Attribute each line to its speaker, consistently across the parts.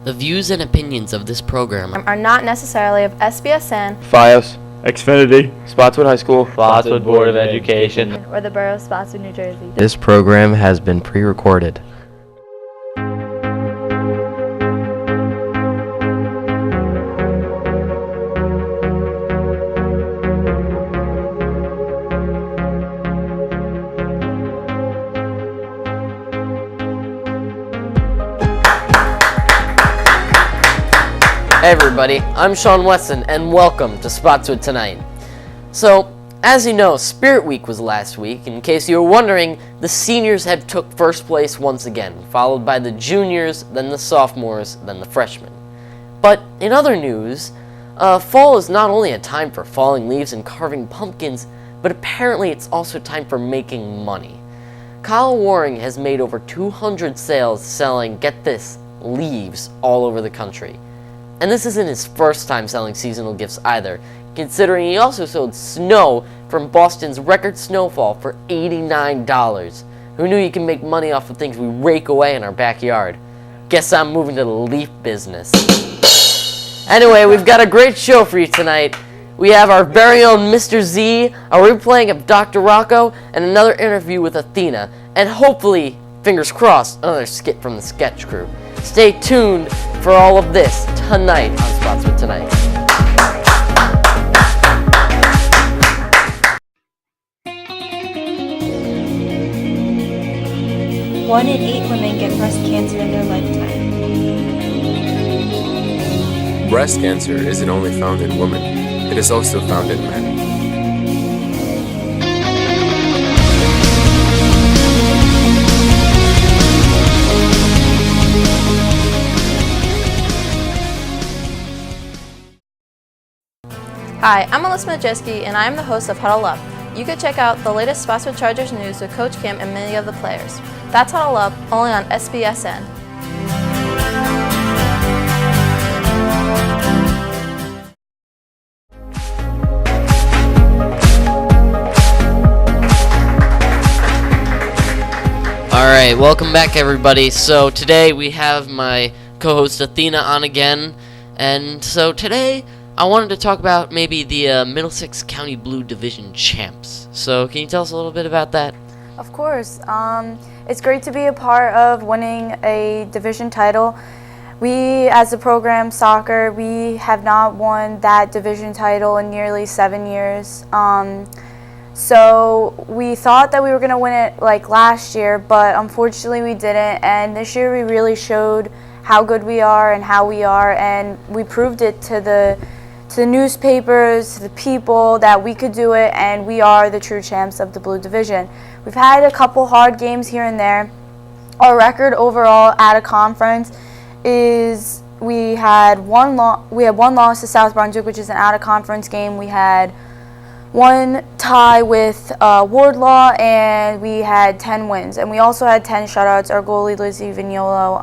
Speaker 1: The views and opinions of this program
Speaker 2: are not necessarily of SBSN,
Speaker 3: FIOS, Xfinity, Spotswood High School,
Speaker 4: Spotswood Board of Education,
Speaker 2: or the Borough of Spotswood, New Jersey.
Speaker 5: This program has been pre-recorded.
Speaker 1: Hey everybody, I'm Sean Weston and welcome to Spotswood Tonight. So, as you know, Spirit Week was last week. In case you were wondering, the seniors have took first place once again, followed by the juniors, then the sophomores, then the freshmen. But in other news, fall is not only a time for falling leaves and carving pumpkins, but apparently it's also time for making money. Kyle Waring has made over 200 sales selling, get this, leaves all over the country. And this isn't his first time selling seasonal gifts either, considering he also sold snow from Boston's record snowfall for $89. Who knew you can make money off of things we rake away in our backyard? Guess I'm moving to the leaf business. Anyway, we've got a great show for you tonight. We have our very own Mr. Z, a replaying of Dr. Rocco, and another interview with Athena, and hopefully, fingers crossed, another skit from the sketch crew. Stay tuned for all of this tonight on Spotswood Tonight.
Speaker 6: One in 8 women get breast cancer in their lifetime.
Speaker 7: Breast cancer isn't only found in women, it is also found in men.
Speaker 2: Hi, I'm Alyssa Majeski, and I'm the host of Huddle Up. You can check out the latest Spotswood Chargers news with Coach Kim and many of the players. That's Huddle Up, only on SBSN.
Speaker 1: Alright, welcome back everybody. So today we have my co-host Athena on again, and so today I wanted to talk about maybe the Middlesex County Blue Division champs. So can you tell us a little bit about that?
Speaker 8: Of course. It's great to be a part of winning a division title. We, as a program, soccer, we have not won that division title in nearly 7 years. So we thought that we were going to win it like last year, but unfortunately we didn't. And this year we really showed how good we are and how we are, and we proved it to the newspapers, to the people, that we could do it, and we are the true champs of the Blue Division. We've had a couple hard games here and there. Our record overall at a conference is we had one loss to South Brunswick, which is an out-of-conference game. We had one tie with Wardlaw, and we had 10 wins. And we also had 10 shutouts. Our goalie, Lizzie Vignolo,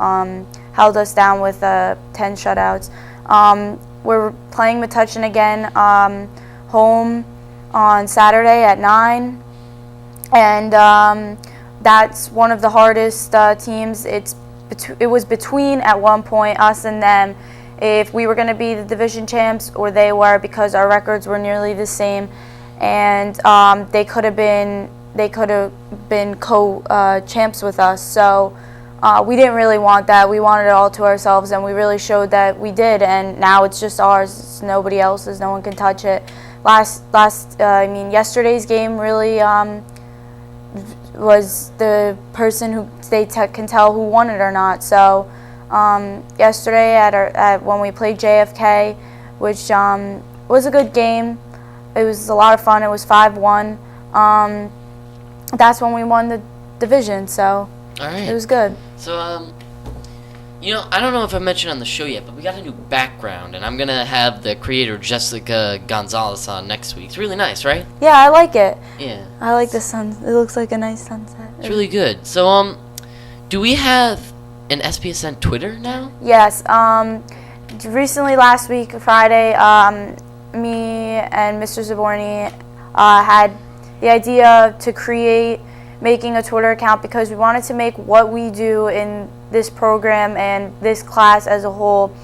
Speaker 8: held us down with 10 shutouts. We're playing Metuchen again home on Saturday at 9, and that's one of the hardest teams. It was between, at one point, us and them, if we were going to be the division champs or they were, because our records were nearly the same, and they could have been co-champs with us. So we didn't really want that. We wanted it all to ourselves, and we really showed that we did, and now it's just ours. It's nobody else's. No one can touch it. Yesterday's game really was the person who can tell who won it or not. So yesterday at when we played JFK, which was a good game. It was a lot of fun. It was 5-1. That's when we won the division. So.
Speaker 1: All right.
Speaker 8: It was good.
Speaker 1: So, I don't know if I mentioned on the show yet, but we got a new background, and I'm going to have the creator, Jessica Gonzalez, on next week. It's really nice, right?
Speaker 8: Yeah, I like it.
Speaker 1: Yeah.
Speaker 8: I like the sun. It looks like a nice sunset.
Speaker 1: It's really good. So, do we have an SPSN Twitter now?
Speaker 8: Yes. Recently, last week, Friday, me and Mr. Zaborny had the idea to create making a Twitter account because we wanted to make what we do in this program and this class as a whole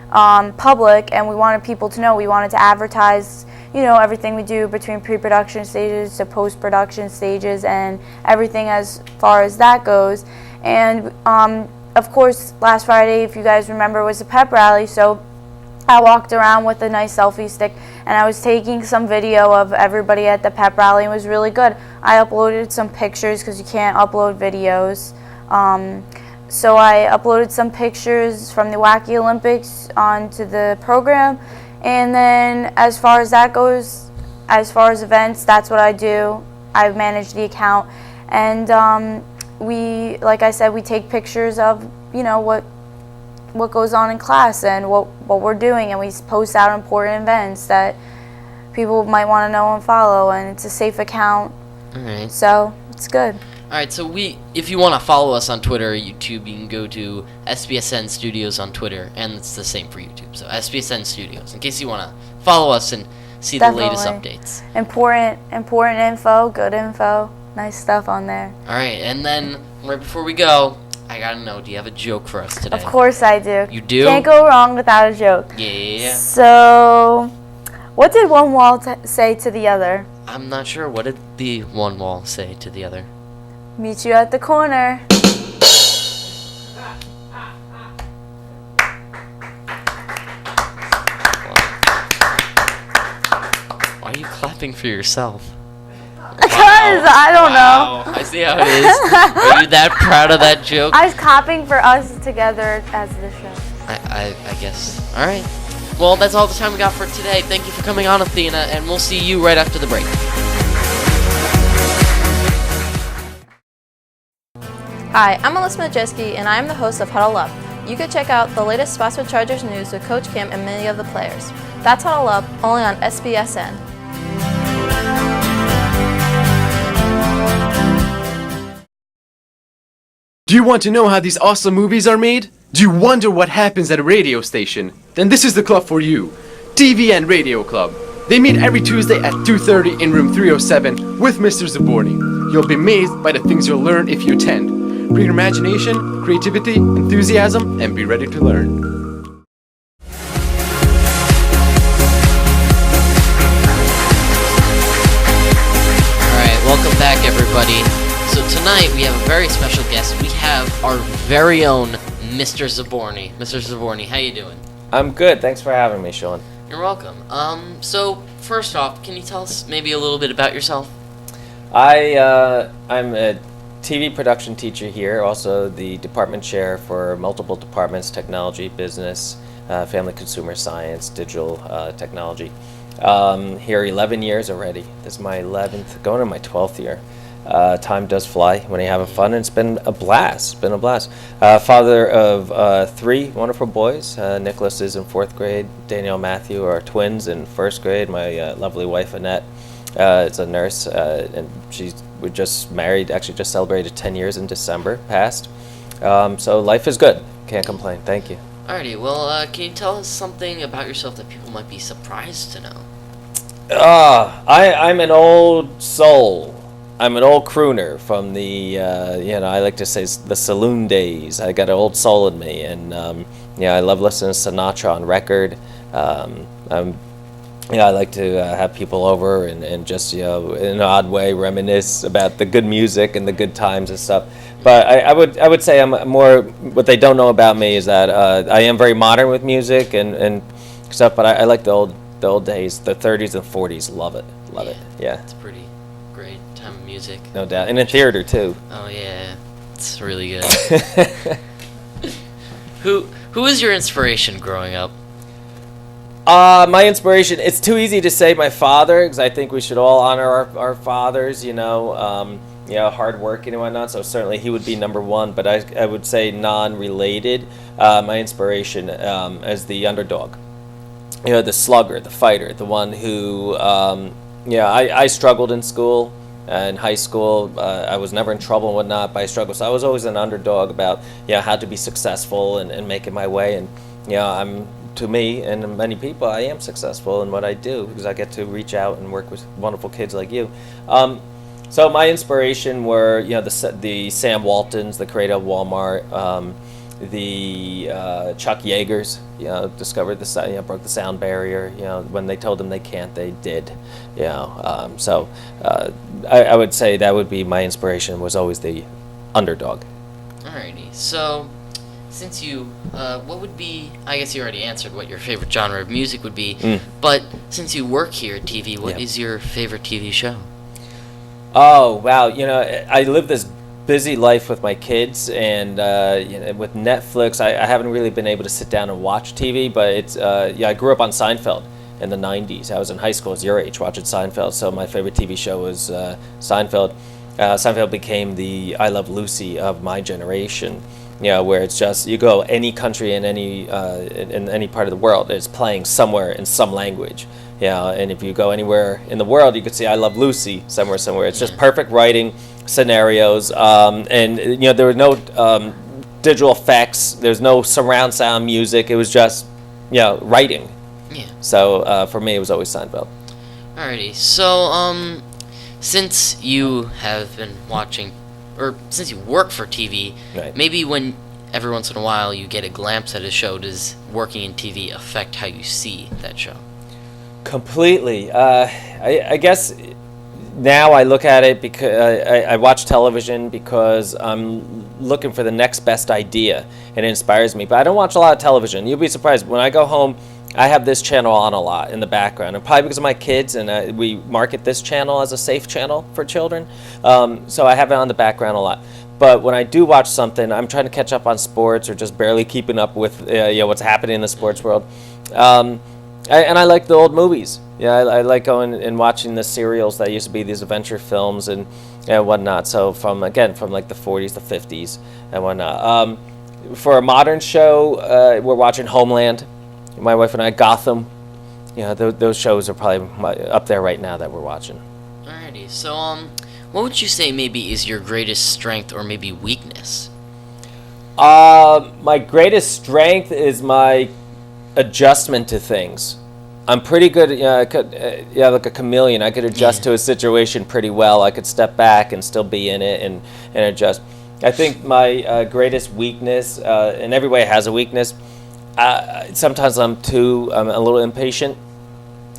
Speaker 8: public, and we wanted people to know. We wanted to advertise, everything we do between pre-production stages to post-production stages and everything as far as that goes. And of course, last Friday, if you guys remember, was a pep rally, so I walked around with a nice selfie stick and I was taking some video of everybody at the pep rally. It was really good. I uploaded some pictures because you can't upload videos. So I uploaded some pictures from the Wacky Olympics onto the program. And then as far as that goes, as far as events, that's what I do. I manage the account. And we, like I said, we take pictures of, what goes on in class and what we're doing, and we post out important events that people might want to know and follow, and it's a safe account.
Speaker 1: All right.
Speaker 8: So it's good.
Speaker 1: All right, so if you want to follow us on Twitter or YouTube, you can go to SBSN Studios on Twitter, and it's the same for YouTube. So SBSN Studios, in case you want to follow us and see the latest updates. Important
Speaker 8: info, good info, nice stuff on there.
Speaker 1: All right, and then right before we go, I gotta know, do you have a joke for us today?
Speaker 8: Of course I do.
Speaker 1: You do?
Speaker 8: Can't go wrong without a joke.
Speaker 1: Yeah.
Speaker 8: So, what did one wall say to the other?
Speaker 1: I'm not sure. What did the one wall say to the other?
Speaker 8: Meet you at the corner.
Speaker 1: Why are you clapping for yourself?
Speaker 8: Because I don't know.
Speaker 1: I see how it is. Are you that proud of that joke?
Speaker 8: I was clapping for us together as the show.
Speaker 1: I guess. All right. Well, that's all the time we got for today. Thank you for coming on, Athena, and we'll see you right after the break.
Speaker 2: Hi, I'm Melissa Majeski, and I am the host of Huddle Up. You can check out the latest Spotswood Chargers news with Coach Kim and many of the players. That's Huddle Up, only on SBSN.
Speaker 9: Do you want to know how these awesome movies are made? Do you wonder what happens at a radio station? Then this is the club for you. TVN Radio Club. They meet every Tuesday at 2:30 in room 307 with Mr. Zaborni. You'll be amazed by the things you'll learn if you attend. Bring your imagination, creativity, enthusiasm, and be ready to learn.
Speaker 1: Alright, welcome back everybody. So tonight we have a very special guest. We have our very own Mr. Zaborni. Mr. Zaborni, how you doing?
Speaker 4: I'm good. Thanks for having me, Sean.
Speaker 1: You're welcome. So first off, can you tell us maybe a little bit about yourself?
Speaker 4: I'm a TV production teacher here, also the department chair for multiple departments: technology, business, family consumer science, digital technology. Here 11 years already. This is my 11th, going on my 12th year. Time does fly when you're having fun, and it's been a blast. Father of 3 wonderful boys. Nicholas is in 4th grade. Danielle, Matthew are twins in 1st grade. My lovely wife Annette is a nurse, and we just married. Actually, just celebrated 10 years in December past. So life is good. Can't complain. Thank you.
Speaker 1: Alrighty, well, can you tell us something about yourself that people might be surprised to know?
Speaker 4: I'm an old soul. I'm an old crooner from the, I like to say the saloon days. I got an old soul in me, and I love listening to Sinatra on record. I like to have people over and just, in an odd way, reminisce about the good music and the good times and stuff. But I would say I'm more, what they don't know about me is that I am very modern with music and stuff, but I like the old days, the 30s and 40s. Love it. Yeah.
Speaker 1: It's pretty great time of music.
Speaker 4: No doubt. And in theater, too.
Speaker 1: Oh, yeah. It's really good. Who is your inspiration growing up?
Speaker 4: My inspiration, it's too easy to say my father, because I think we should all honor our fathers, hardworking and whatnot, so certainly he would be number one, but I would say non-related. My inspiration as the underdog, the slugger, the fighter, the one who, I struggled in school, in high school. I was never in trouble and whatnot, but I struggled, so I was always an underdog about, how to be successful and making my way, and, to me and many people, I am successful in what I do because I get to reach out and work with wonderful kids like you. So my inspiration were, the Sam Waltons, the creator of Walmart, the Chuck Yeagers, discovered broke the sound barrier. When they told them they can't, they did. So I would say that would be my inspiration. Was always the underdog.
Speaker 1: Alrighty. So, since you, what would be? I guess you already answered what your favorite genre of music would be. But since you work here at TV, what is your favorite TV show?
Speaker 4: Oh wow! I live this busy life with my kids, and with Netflix, I haven't really been able to sit down and watch TV. But it's I grew up on Seinfeld in the '90s. I was in high school, as your age, watching Seinfeld. So my favorite TV show was Seinfeld. Seinfeld became the I Love Lucy of my generation. Where it's just you go any country in any part of the world, it's playing somewhere in some language. And if you go anywhere in the world, you could see I Love Lucy somewhere. It's just perfect writing, scenarios, and there were no digital effects. There's no surround sound music. It was just writing.
Speaker 1: Yeah.
Speaker 4: So for me, it was always Seinfeld.
Speaker 1: Alrighty. So since you have been watching, or since you work for TV,
Speaker 4: Right.
Speaker 1: maybe when every once in a while you get a glimpse at a show, does working in TV affect how you see that show?
Speaker 4: Completely. I guess now I look at it because I watch television because I'm looking for the next best idea, and it inspires me. But I don't watch a lot of television. You'll be surprised. When I go home, I have this channel on a lot in the background, and probably because of my kids, and we market this channel as a safe channel for children. So I have it on the background a lot. But when I do watch something, I'm trying to catch up on sports or just barely keeping up with what's happening in the sports world. And I like the old movies. I like going and watching the serials that used to be these adventure films and whatnot. So from like the 40s, the 50s, and whatnot. For a modern show, we're watching Homeland. My wife and I, Gotham. Those shows are probably up there right now that we're watching.
Speaker 1: Alrighty. So what would you say maybe is your greatest strength or maybe weakness?
Speaker 4: My greatest strength is my adjustment to things. I'm pretty good. Like a chameleon. I could adjust to a situation pretty well. I could step back and still be in it and adjust. I think my greatest weakness, and everybody has a weakness. Sometimes I'm a little impatient,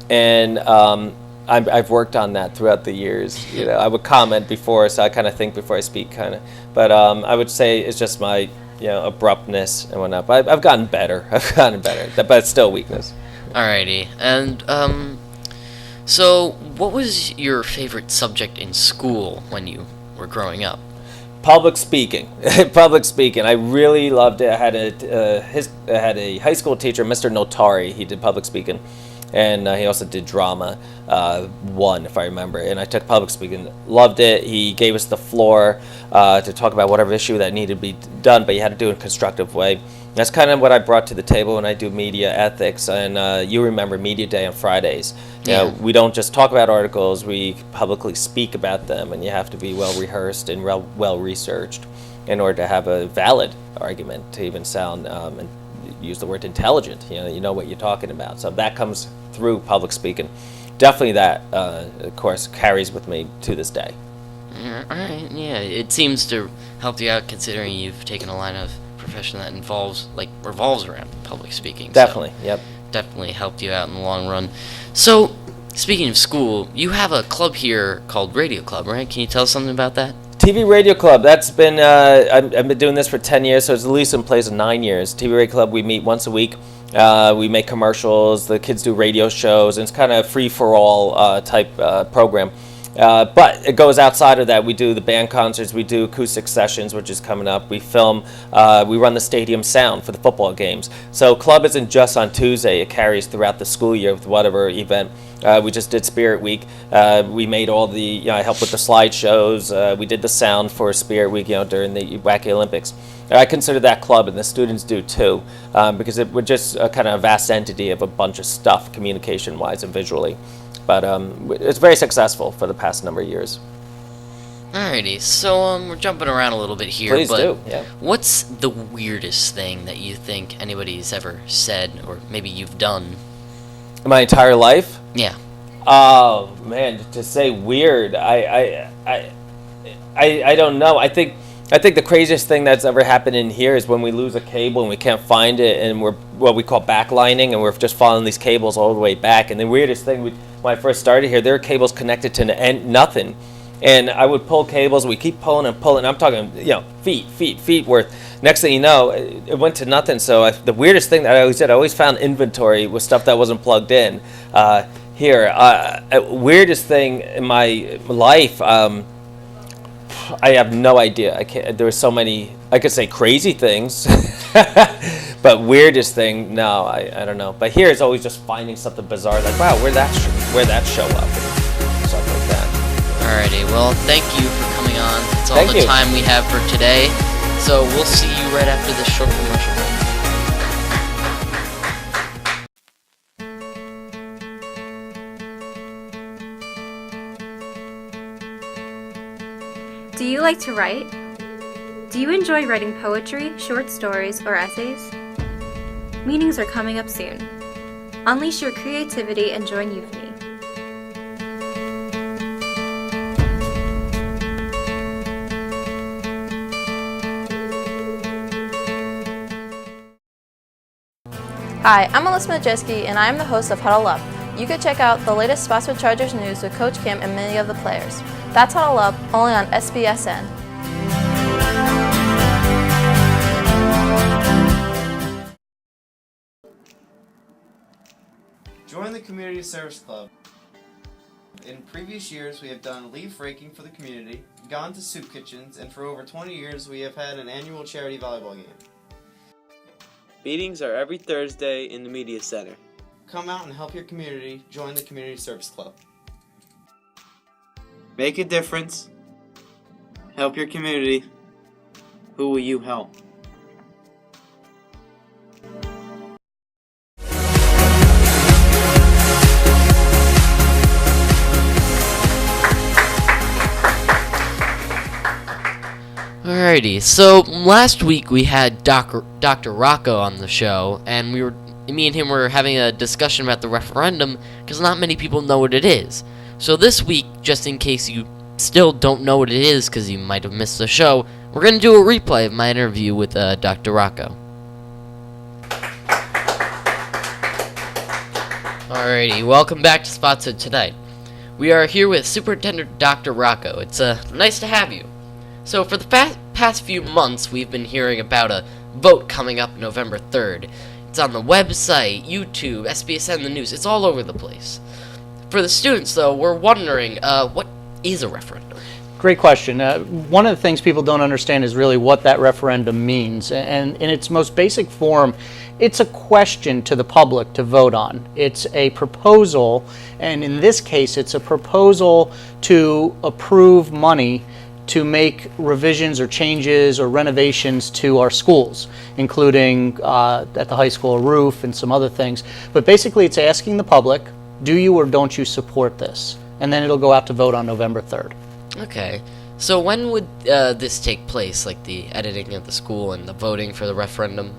Speaker 4: and I've worked on that throughout the years. I would comment before, so I kind of think before I speak, kind of. But I would say it's just my abruptness and whatnot. But I've gotten better. But it's still a weakness.
Speaker 1: Alrighty. And so what was your favorite subject in school when you were growing up?
Speaker 4: Public speaking. I really loved it. I had a high school teacher, Mr. Notari. He did public speaking, and he also did drama, one if I remember. And I took public speaking, loved it. He gave us the floor to talk about whatever issue that needed to be done, but you had to do it in a constructive way. That's kind of what I brought to the table when I do media ethics. And you remember Media Day on Fridays. We don't just talk about articles, we publicly speak about them, and you have to be well rehearsed and well researched in order to have a valid argument, to even sound and use the word intelligent. You know what you're talking about. So that comes through public speaking. Definitely that, of course, carries with me to this day.
Speaker 1: All right. Yeah, it seems to help you out considering you've taken a line of profession that revolves around public speaking.
Speaker 4: Definitely.
Speaker 1: So
Speaker 4: Yep.
Speaker 1: Definitely helped you out in the long run. So, speaking of school, you have a club here called Radio Club, right? Can you tell us something about that?
Speaker 4: TV Radio Club, that's been, I've been doing this for 10 years, so it's at least in place of 9 years. TV Radio Club, we meet once a week. We make commercials, the kids do radio shows, and it's kind of a free-for-all type program. But it goes outside of that. We do the band concerts, we do acoustic sessions, which is coming up. We film, we run the stadium sound for the football games. So club isn't just on Tuesday, it carries throughout the school year with whatever event. We just did Spirit Week. We made all the, I helped with the slideshows. We did the sound for Spirit Week, during the Wacky Olympics. I consider that club, and the students do too, because it was just a kind of vast entity of a bunch of stuff, communication-wise and visually. But it's very successful for the past number of years.
Speaker 1: Alrighty, so we're jumping around a little bit here.
Speaker 4: Please
Speaker 1: but
Speaker 4: do, yeah.
Speaker 1: What's the weirdest thing that you think anybody's ever said, or maybe you've done?
Speaker 4: My entire life?
Speaker 1: Yeah.
Speaker 4: Oh man, to say weird, I don't know. I think the craziest thing that's ever happened in here is when we lose a cable and we can't find it, and we're what we call backlining, and we're just following these cables all the way back. And the weirdest thing, when I first started here, there were cables connected to nothing, and I would pull cables. We keep pulling and pulling. I'm talking, feet worth. Next thing you know, it went to nothing. So the weirdest thing that I always did, I always found inventory with stuff that wasn't plugged in. Weirdest thing in my life. I have no idea. I can't. There were so many. I could say crazy things, but weirdest thing. No, I don't know. But here it's always just finding something bizarre. Like, wow, where'd that show up? And stuff like that.
Speaker 1: Alrighty, well, thank you for coming on. That's all
Speaker 4: Thank
Speaker 1: the
Speaker 4: you.
Speaker 1: time we have for today. So we'll see you right after this short commercial break.
Speaker 6: Do you like to write? Do you enjoy writing poetry, short stories, or essays? Meetings are coming up soon. Unleash your creativity and join Euphony.
Speaker 2: Hi, I'm Melissa Majeski, and I am the host of Huddle Up. You can check out the latest Spotswood Chargers news with Coach Cam and many of the players. That's Huddle Up, only on SBSN.
Speaker 10: Join the Community Service Club. In previous years, we have done leaf raking for the community, gone to soup kitchens, and for over 20 years, we have had an annual charity volleyball game.
Speaker 11: Meetings are every Thursday in the Media Center.
Speaker 10: Come out and help your community. Join the Community Service Club.
Speaker 11: Make a difference. Help your community. Who will you help?
Speaker 1: Alrighty, so last week we had Dr. Rocco on the show, and me and him were having a discussion about the referendum, because not many people know what it is. So this week, just in case you still don't know what it is, because you might have missed the show, we're going to do a replay of my interview with Dr. Rocco. Alrighty, welcome back to Spotswood Tonight. We are here with Superintendent Dr. Rocco. It's nice to have you. So for the past few months, we've been hearing about a vote coming up November 3rd. It's on the website, YouTube, SBSN, the news. It's all over the place. For the students, though, we're wondering, what is a referendum?
Speaker 12: Great question. One of the things people don't understand is really what that referendum means. And in its most basic form, it's a question to the public to vote on. It's a proposal, and in this case, it's a proposal to approve money to make revisions or changes or renovations to our schools, including at the high school a roof and some other things. But basically it's asking the public, do you or don't you support this? And then it'll go out to vote on November 3rd.
Speaker 1: Okay. So when would this take place, like the editing of the school and the voting for the referendum?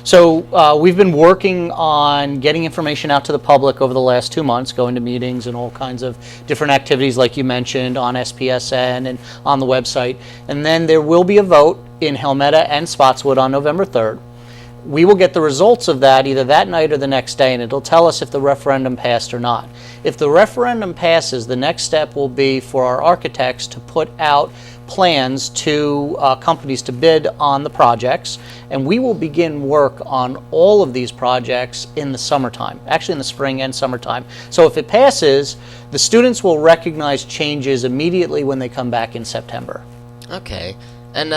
Speaker 12: So we've been working on getting information out to the public over the last 2 months, going to meetings and all kinds of different activities like you mentioned on SPSN and on the website. And then there will be a vote in Helmetta and Spotswood on November 3rd. We will get the results of that either that night or the next day, and it'll tell us if the referendum passed or not. If the referendum passes, the next step will be for our architects to put out plans to companies to bid on the projects, and we will begin work on all of these projects in the summertime, actually in the spring and summertime. So if it passes, the students will recognize changes immediately when they come back in September.
Speaker 1: Okay. And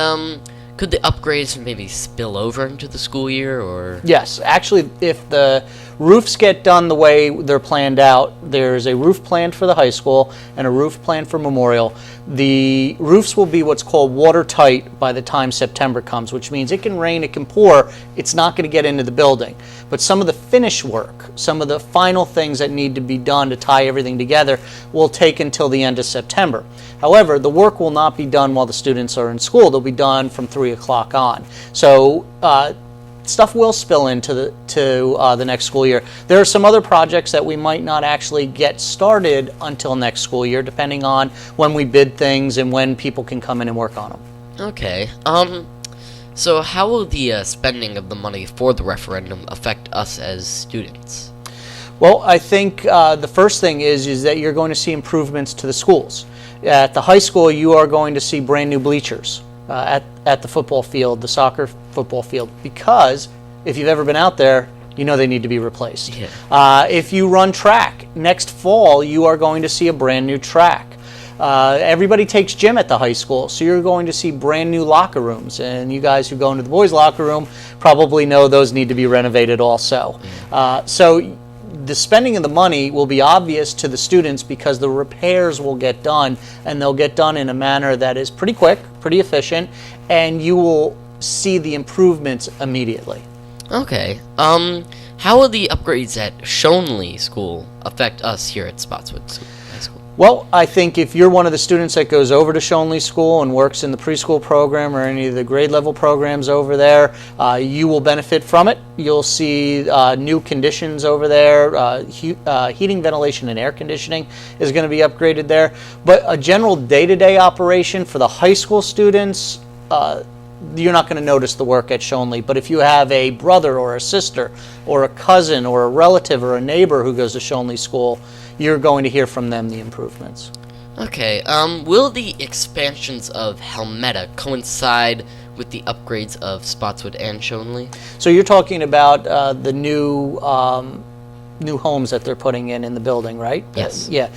Speaker 1: could the upgrades maybe spill over into the school year, or?
Speaker 12: Yes, actually, if the roofs get done the way they're planned out, there's a roof planned for the high school and a roof planned for Memorial. The roofs will be what's called watertight by the time September comes, which means it can rain, it can pour, it's not going to get into the building. But some of the finish work, some of the final things that need to be done to tie everything together will take until the end of September. However, the work will not be done while the students are in school. They'll be done from 3 o'clock on. So stuff will spill into the next school year. There are some other projects that we might not actually get started until next school year, depending on when we bid things and when people can come in and work on them.
Speaker 1: Okay. So how will the spending of the money for the referendum affect us as students?
Speaker 12: Well, I think the first thing is that you're going to see improvements to the schools. At the high school, you are going to see brand new bleachers at the football field, the soccer football field, because if you've ever been out there, you know they need to be replaced.
Speaker 1: Yeah.
Speaker 12: If you run track, next fall you are going to see a brand new track. Everybody takes gym at the high school, so you're going to see brand new locker rooms. And you guys who go into the boys' locker room probably know those need to be renovated also. So the spending of the money will be obvious to the students because the repairs will get done, and they'll get done in a manner that is pretty quick, pretty efficient, and you will see the improvements immediately.
Speaker 1: Okay. How will the upgrades at Shonley School affect us here at Spotswood High School?
Speaker 12: Well, I think if you're one of the students that goes over to Shonley School and works in the preschool program or any of the grade level programs over there, you will benefit from it. You'll see new conditions over there. Heating, ventilation, and air conditioning is going to be upgraded there. But a general day-to-day operation for the high school students, you're not going to notice the work at Shonley. But if you have a brother or a sister or a cousin or a relative or a neighbor who goes to Shonley School, you're going to hear from them the improvements.
Speaker 1: Okay, will the expansions of Helmetta coincide with the upgrades of Spotswood and Shonley?
Speaker 12: So you're talking about the new homes that they're putting in the building, right?
Speaker 1: Yes.
Speaker 12: Yeah.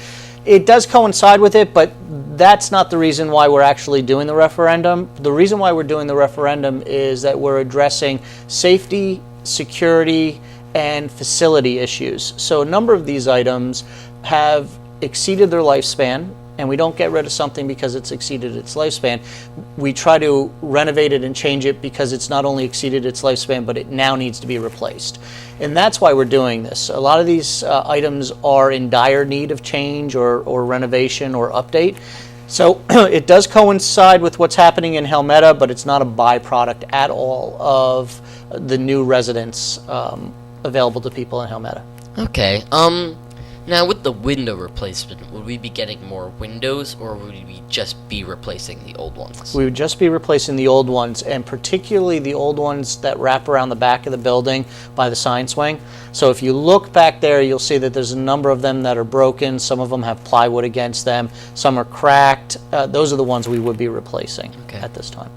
Speaker 12: It does coincide with it, but that's not the reason why we're actually doing the referendum. The reason why we're doing the referendum is that we're addressing safety, security, and facility issues. So a number of these items have exceeded their lifespan, and we don't get rid of something because it's exceeded its lifespan. We try to renovate it and change it because it's not only exceeded its lifespan, but it now needs to be replaced. And that's why we're doing this. A lot of these items are in dire need of change or renovation or update. So it does coincide with what's happening in Helmetta, but it's not a byproduct at all of the new residents available to people in Helmetta.
Speaker 1: Okay, now with the window replacement, would we be getting more windows, or would we just be replacing the old ones?
Speaker 12: We would just be replacing the old ones, and particularly the old ones that wrap around the back of the building by the sign swing. So if you look back there, you'll see that there's a number of them that are broken. Some of them have plywood against them. Some are cracked. Those are the ones we would be replacing at this time.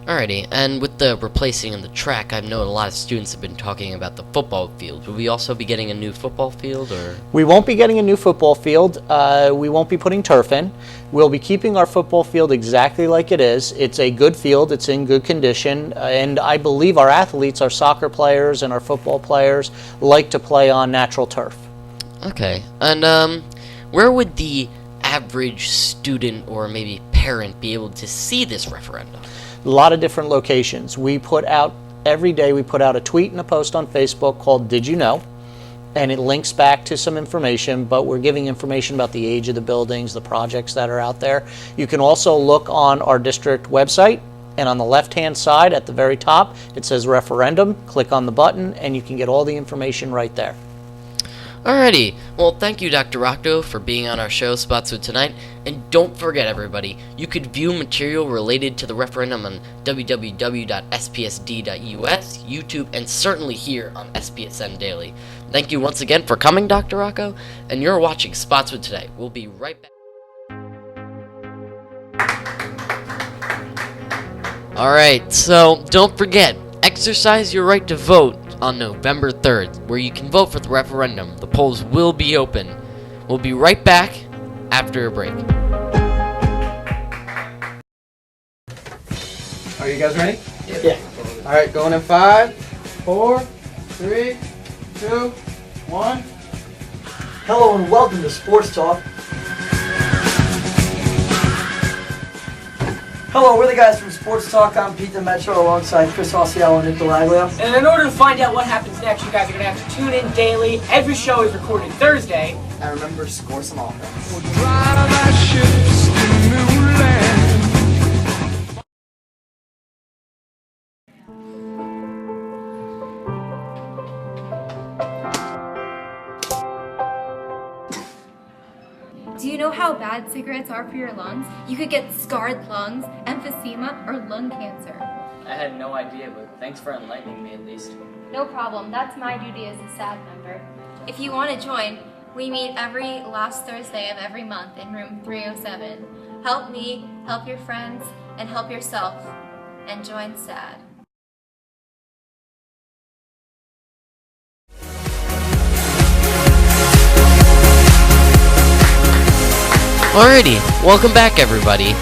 Speaker 1: Alrighty, and with the replacing of the track, I know a lot of students have been talking about the football field. Will we also be getting a new football field, or?
Speaker 12: We won't be getting a new football field. We won't be putting turf in. We'll be keeping our football field exactly like it is. It's a good field. It's in good condition. And I believe our athletes, our soccer players and our football players, like to play on natural turf.
Speaker 1: Okay, and where would the average student or maybe parent be able to see this referendum?
Speaker 12: A lot of different locations. We put out, every day we put out a tweet and a post on Facebook called Did You Know? And it links back to some information, but we're giving information about the age of the buildings, the projects that are out there. You can also look on our district website, and on the left-hand side at the very top, it says referendum. Click on the button, and you can get all the information right there.
Speaker 1: Alrighty, well thank you Dr. Rocco for being on our show Spotswood Tonight, and don't forget everybody, you could view material related to the referendum on www.spsd.us, YouTube, and certainly here on SPSN Daily. Thank you once again for coming, Dr. Rocco, and you're watching Spotswood Tonight. We'll be right back. Alright, so don't forget, exercise your right to vote on November 3rd, where you can vote for the referendum. The polls will be open. We'll be right back after a break.
Speaker 13: Are you guys ready? Yeah. All right, going in 5, 4, 3, 2, 1.
Speaker 14: Hello and welcome to Sports Talk. Hello, we're the guys from Sports Talk. I'm Pete Metro alongside Chris Osceola and Nick Delaglio.
Speaker 15: And in order to find out what happens next, you guys are going to have to tune in daily. Every show is recorded Thursday.
Speaker 13: And remember, score some offense.
Speaker 6: bad cigarettes are for your lungs, you could get scarred lungs, emphysema, or lung cancer.
Speaker 16: I had no idea, but thanks for enlightening me at least.
Speaker 6: No problem. That's my duty as a SAD member. If you want to join, we meet every last Thursday of every month in room 307. Help me, help your friends, and help yourself. And join SAD.
Speaker 1: Alrighty, welcome back everybody.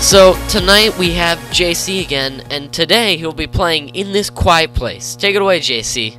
Speaker 1: So tonight we have JC again, and today he'll be playing In This Quiet Place. Take it away, JC.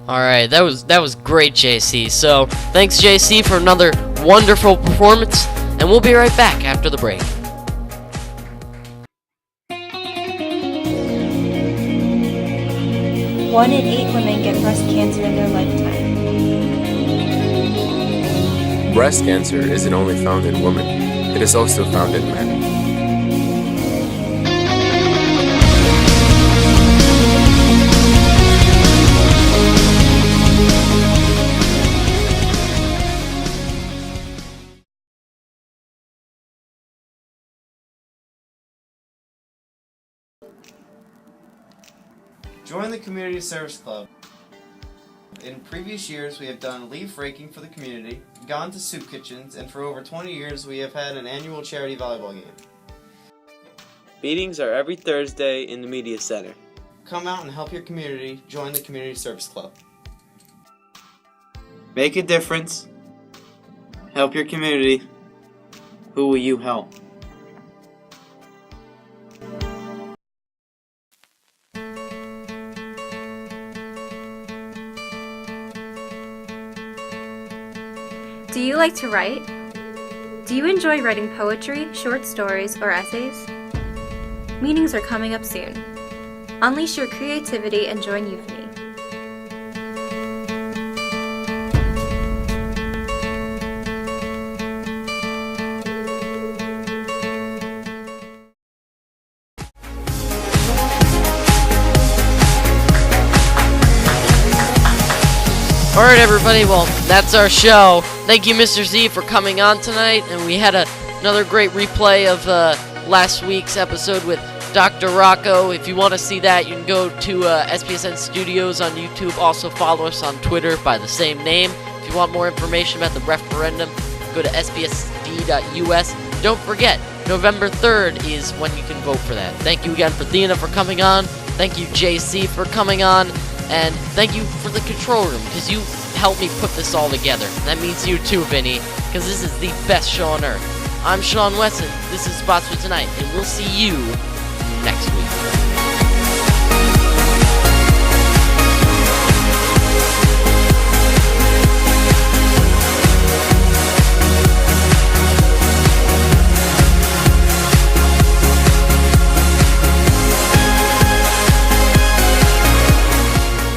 Speaker 1: Alright, that was great, JC. So, thanks, JC, for another wonderful performance, and we'll be right back after the break.
Speaker 17: One in 8 women get breast cancer in their lifetime.
Speaker 7: Breast cancer isn't only found in women, it is also found in men.
Speaker 10: Join the Community Service Club. In previous years, we have done leaf raking for the community, gone to soup kitchens, and for over 20 years, we have had an annual charity volleyball game.
Speaker 11: Meetings are every Thursday in the Media Center.
Speaker 10: Come out and help your community. Join the Community Service Club.
Speaker 11: Make a difference. Help your community. Who will you help?
Speaker 6: Do you like to write? Do you enjoy writing poetry, short stories, or essays? Meetings are coming up soon. Unleash your creativity and join Euphony.
Speaker 1: Alright everybody, well, that's our show. Thank you, Mr. Z, for coming on tonight, and we had another great replay of last week's episode with Dr. Rocco. If you want to see that, you can go to SPSN Studios on YouTube. Also follow us on Twitter by the same name. If you want more information about the referendum, go to spsd.us. Don't forget, November 3rd is when you can vote for that. Thank you again for Thena for coming on. Thank you, JC, for coming on. And thank you for the control room, because you helped me put this all together. That means you too, Vinny, because this is the best show on earth. I'm Sean Wesson, this is Spotswood Tonight, and we'll see you next week.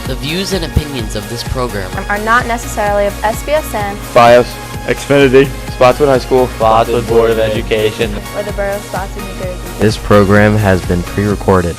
Speaker 1: The views and opinions of this program
Speaker 2: are not necessarily of SPSN,
Speaker 3: BIOS, Xfinity, Spotswood High School,
Speaker 5: Spotswood Board of Education,
Speaker 2: or the Borough of Spotswood, New Jersey.
Speaker 5: This program has been pre-recorded.